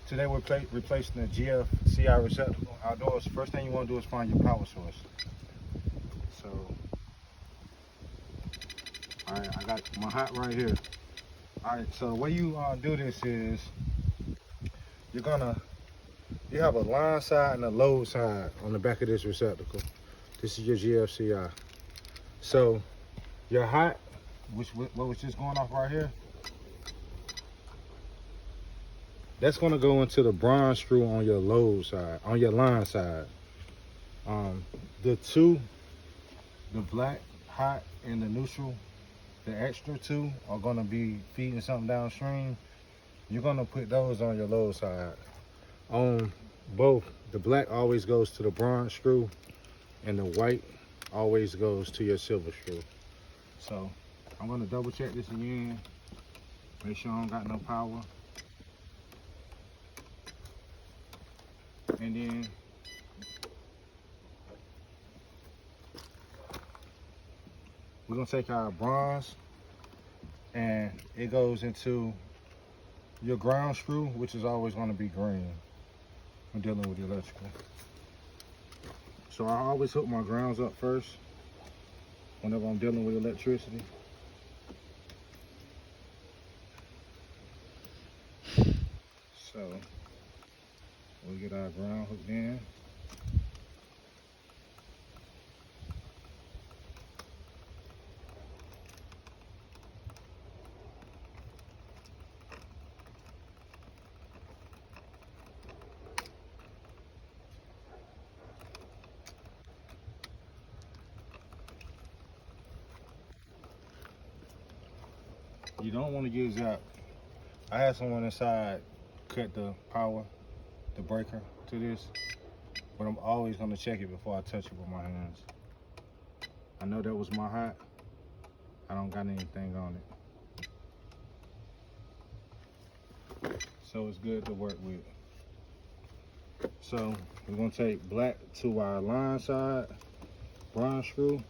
Today we're replacing the GFCI receptacle outdoors. First thing you want to do is find your power source. So, alright, I got my hot right here. Alright, so the way you do this is, you have a line side and a load side on the back of this receptacle. This is your GFCI. So, your hot, what was just going off right here, that's going to go into the bronze screw on your load side, on your line side. The black hot and the neutral, the extra two are going to be feeding something downstream. You're going to put those on your load side. On both, the black always goes to the bronze screw and the white always goes to your silver screw. So I'm going to double check this again, make sure I don't got no power. And then we're gonna take our bronze and it goes into your ground screw, which is always gonna be green when dealing with the electrical. So I always hook my grounds up first whenever I'm dealing with electricity. So we get our ground hooked in. You don't want to get zapped. I had someone inside cut the power, the breaker to this, but I'm always going to check it before I touch it with my hands. I know that was my hot. I don't got anything on it, so it's good to work with. So we're going to take black to our line side, bronze screw.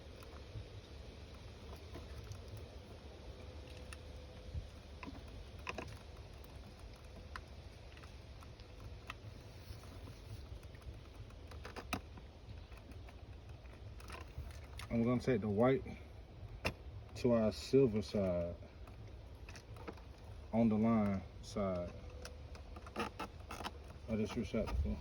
And we're going to take the white to our silver side on the line side of this receptacle.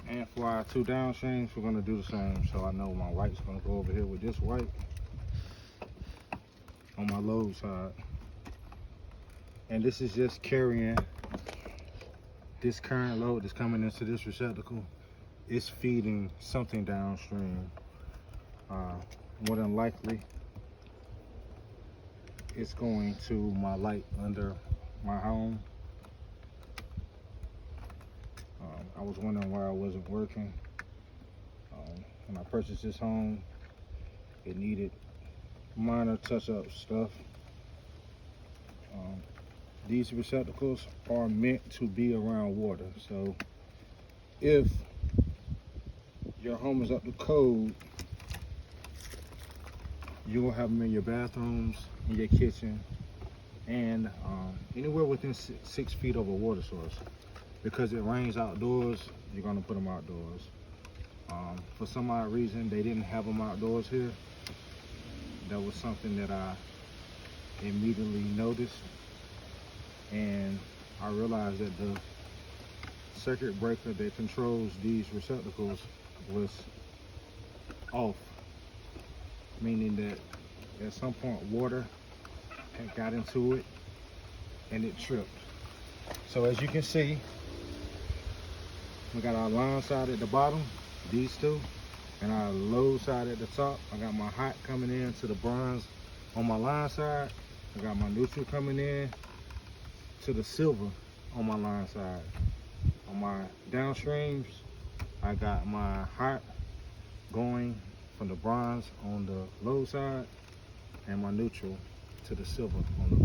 And for our two downstreams, we're going to do the same. So I know my white's going to go over here with this white on my load side, and this is just carrying this current load that's coming into this receptacle. It's feeding something downstream. More than likely it's going to my light under my home. I was wondering why I wasn't working. When I purchased this home, it needed minor touch-up stuff. These receptacles are meant to be around water, so if your home is up to code, you will have them in your bathrooms, in your kitchen, and anywhere within 6 feet of a water source. Because it rains outdoors, you're going to put them outdoors. For some odd reason, they didn't have them outdoors here. That was something that I immediately noticed, and I realized that the circuit breaker that controls these receptacles was off, meaning that at some point water had got into it and it tripped. So as you can see, we got our line side at the bottom, these two, and our low side at the top. I got my hot coming in to the bronze on my line side. I got my neutral coming in to the silver on my line side. On my downstreams, I got my hot going from the bronze on the low side and my neutral to the silver on the